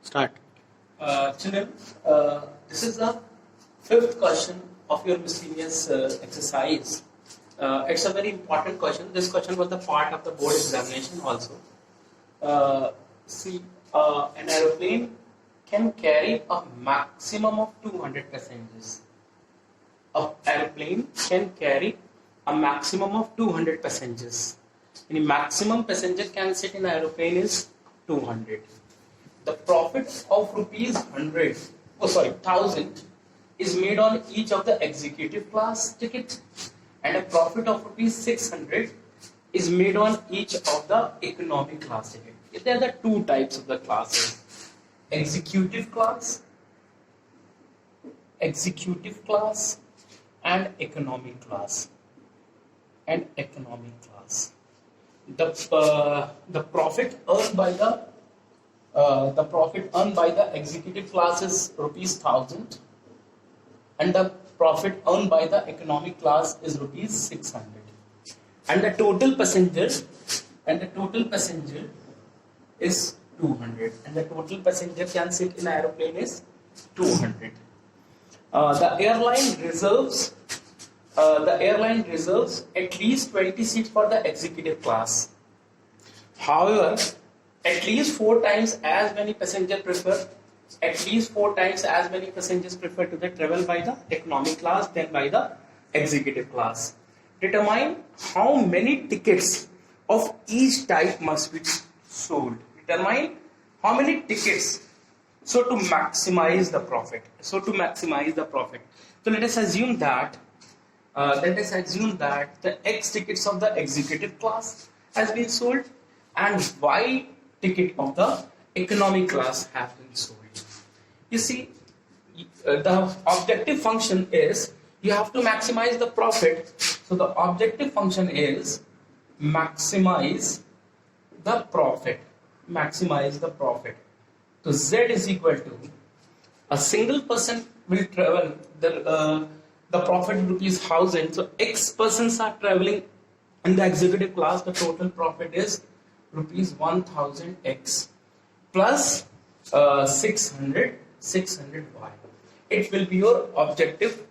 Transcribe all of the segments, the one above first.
Start. Children, this is the fifth question of your miscellaneous exercise. It's a very important question. This question was the part of the board examination also. See, an aeroplane can carry a maximum of 200 passengers. An aeroplane can carry a maximum of 200 passengers. The maximum passenger can sit in an aeroplane is 200. The profit of rupees 1000 is made on each of the executive class ticket, and a profit of rupees 600 is made on each of the economy class ticket. There are the two types of the classes: executive class and economy class. The profit earned by the executive class is rupees 1000, and the profit earned by the economic class is rupees 600. And the total passenger is 200. And the total passenger can sit in an aeroplane is 200. The airline reserves at least 20 seats for the executive class. However, at least 4 times as many passengers prefer to the travel by the economic class than by the executive class. Determine how many tickets of each type must be sold. So to maximize the profit. So let us assume that the X tickets of the executive class has been sold and Y ticket of the economy class have been sold. You see, the objective function is you have to maximize the profit. So the objective function is maximize the profit. So Z is equal to a single person will travel the profit rupees 1000. So X persons are traveling in the executive class. The total profit is rupees 1000x plus 600 y. It will be your objective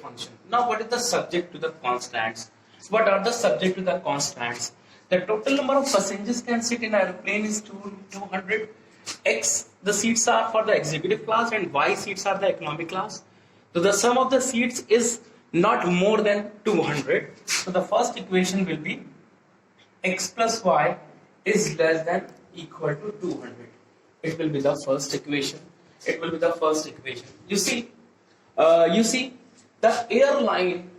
function. Now what is the subject to the constants? What are the subject to the constants? The total number of passengers can sit in aeroplane is 200. X the seats are for the executive class and Y seats are the economy class. So the sum of the seats is not more than 200. So the first equation will be X plus Y is less than equal to 200. It will be the first equation. You see, the airline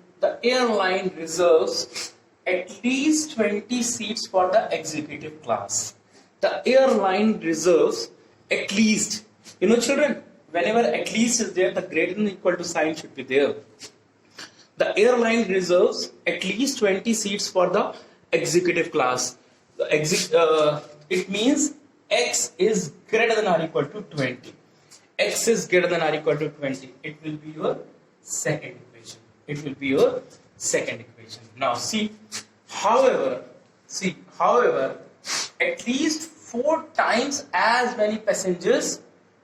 reserves at least 20 seats for the executive class. The airline reserves at least. Children, whenever at least is there, the greater than equal to sign should be there. The airline reserves at least 20 seats for the executive class. It means X is greater than or equal to 20. X is greater than or equal to 20. It will be your second equation. Now see, however, at least 4 times as many passengers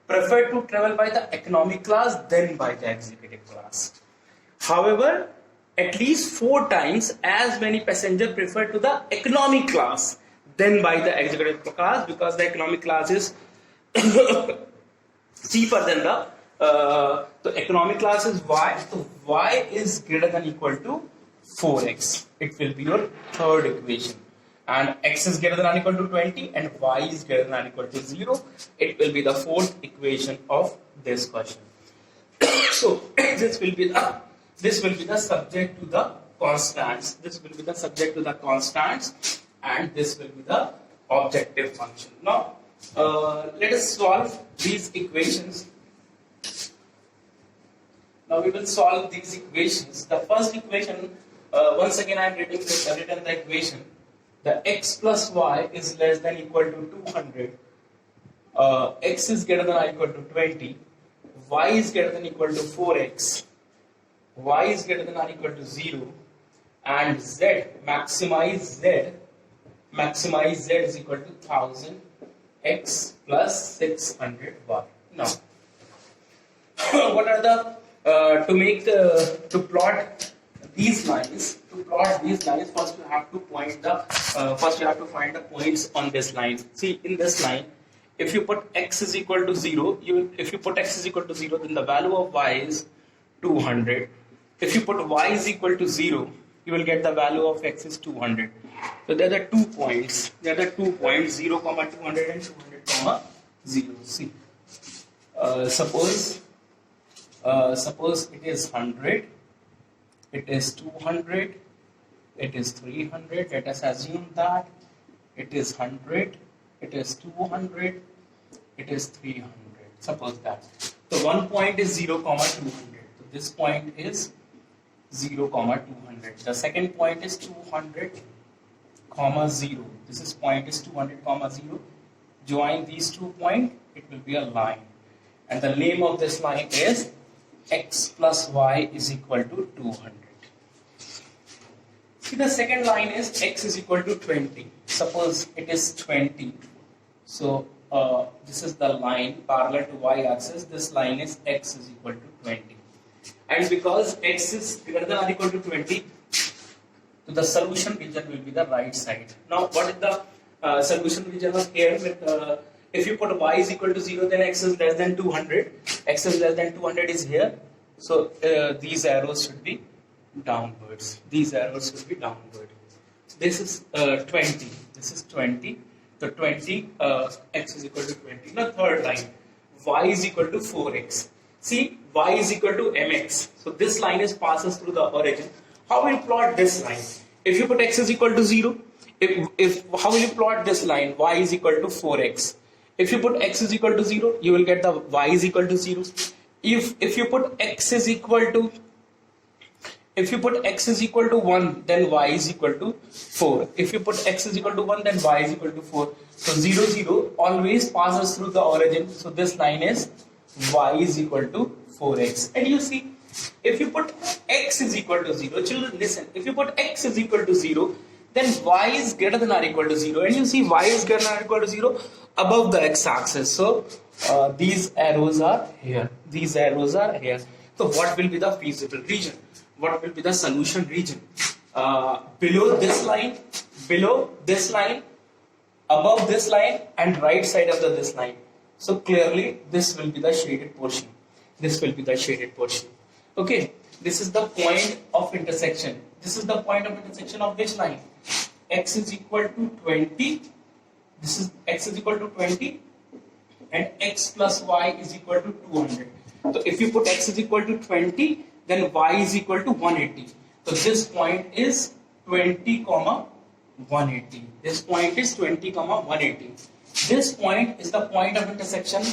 prefer to travel by the economy class than by the executive class. However, at least 4 times as many passengers prefer to the economy class than by the executive class, because the economy class is cheaper than the economy class is Y. So Y is greater than equal to 4x. It will be your third equation. And X is greater than or equal to 20 and Y is greater than or equal to 0. It will be the fourth equation of this question. So this will be the subject to the constants. And this will be the objective function. Now let us solve these equations. Now we will solve these equations. The first equation, once again I am written the equation. The X plus Y is less than equal to 200. X is greater than or equal to 20. Y is greater than equal to 4x. Y is greater than or equal to 0. And Z, maximize Z is equal to 1000 x plus 600y. Now, what are the to plot these lines? To plot these lines, first you have to find the points on this line. See, in this line, if you put x is equal to 0, if you put x is equal to 0, then the value of y is 200. If you put y is equal to 0, you will get the value of x is 200. So there are the 2 points. 0, 200 and 200, 0. See, suppose it is 100, it is 200, it is 300. Let us assume that it is 100, it is 200, it is 300. Suppose that. So one point is 0, 200. So this point is 0, 200. The second point is 200, 0. This point is 200, 0. Join these 2 points, it will be a line. And the name of this line is x plus y is equal to 200. See, the second line is x is equal to 20. Suppose it is 20. So this is the line parallel to y-axis. This line is x is equal to 20. And because x is greater than or equal to 20, so the solution region will be the right side. Now, what is the solution region of here? If you put y is equal to 0, then x is less than 200. X is less than 200 is here. So these arrows should be downwards. These arrows should be downward. This is 20. This is 20. So 20, x is equal to 20. Now third line, y is equal to 4x. See, y is equal to mx. So this line is passes through the origin. How will you plot this line? If you put x is equal to 0, how will you plot this line? Y is equal to 4x. If you put x is equal to 0, you will get the y is equal to 0. If you put x is equal to 1, then y is equal to 4. If you put x is equal to 1, then y is equal to 4. So 0, 0 always passes through the origin. So this line is y is equal to 4x. And you see, if you put x is equal to 0, children listen, if you put x is equal to 0, then y is greater than or equal to 0. And you see y is greater than or equal to 0 above the x-axis. So these arrows are here. These arrows are here. So what will be the feasible region? What will be the solution region? Below this line, above this line, and right side of this line. So clearly this will be the shaded portion. This will be the shaded portion. Okay, this is the point of intersection. This is the point of intersection of which line? X is equal to 20. This is x is equal to 20 and x plus y is equal to 200. So if you put x is equal to 20, then y is equal to 180. So this point is 20, 180. This point is 20, 180. This point is the point of intersection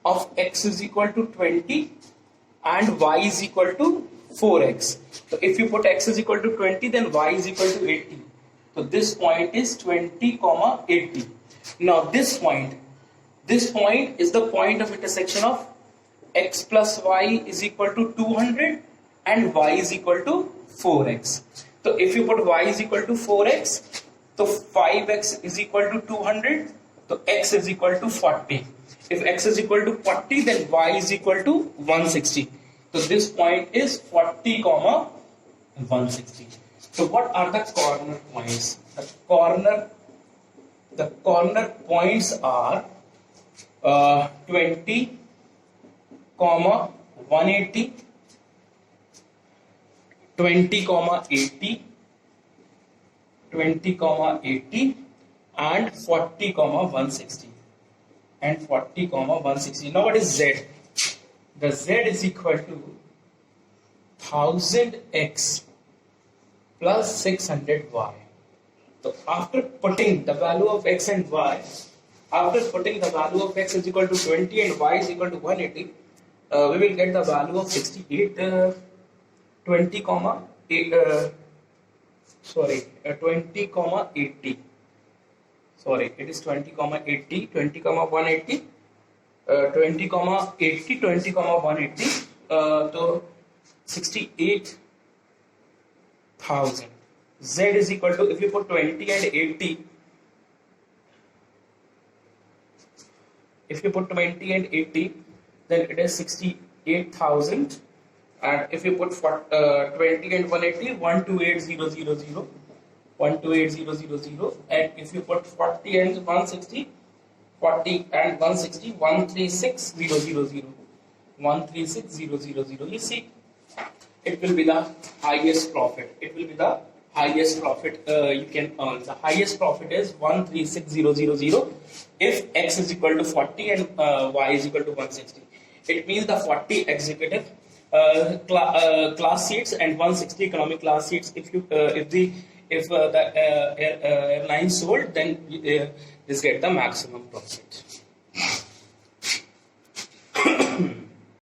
of x is equal to 20 and y is equal to 4x. So if you put x is equal to 20, then y is equal to 80. So this point is 20, 80. Now this point is the point of intersection of x plus y is equal to 200 and y is equal to 4x. So if you put y is equal to 4x, so 5x is equal to 200, so x is equal to 40. If x is equal to 40, then y is equal to 160. So this point is 40, 160. So what are the corner points? The corner points are 20, 180, 20, 80, 20, 80, and 40, 160. And 40, 160. Now what is z? The z is equal to 1000x plus 600y. So after putting the value of x and y, after putting the value of x is equal to 20 and y is equal to 180, we will get the value of 68, 20, 80. Sorry, it is 20, 80, 20, 180, 20, 80, 20, 180, so 68,000. Z is equal to, if you put 20 and 80, If you put 20 and 80, then it is 68,000. And if you put 20 and 180, 128000, 128000. And if you put 40 and 160, 40 and 160, 136000, 136000. You see, it will be the highest profit. It will be the highest profit you can earn. The highest profit is 136000 if x is equal to 40 and y is equal to 160. It means the 40 executive class seats and 160 economic class seats. If the airline sold, then this get the maximum profit.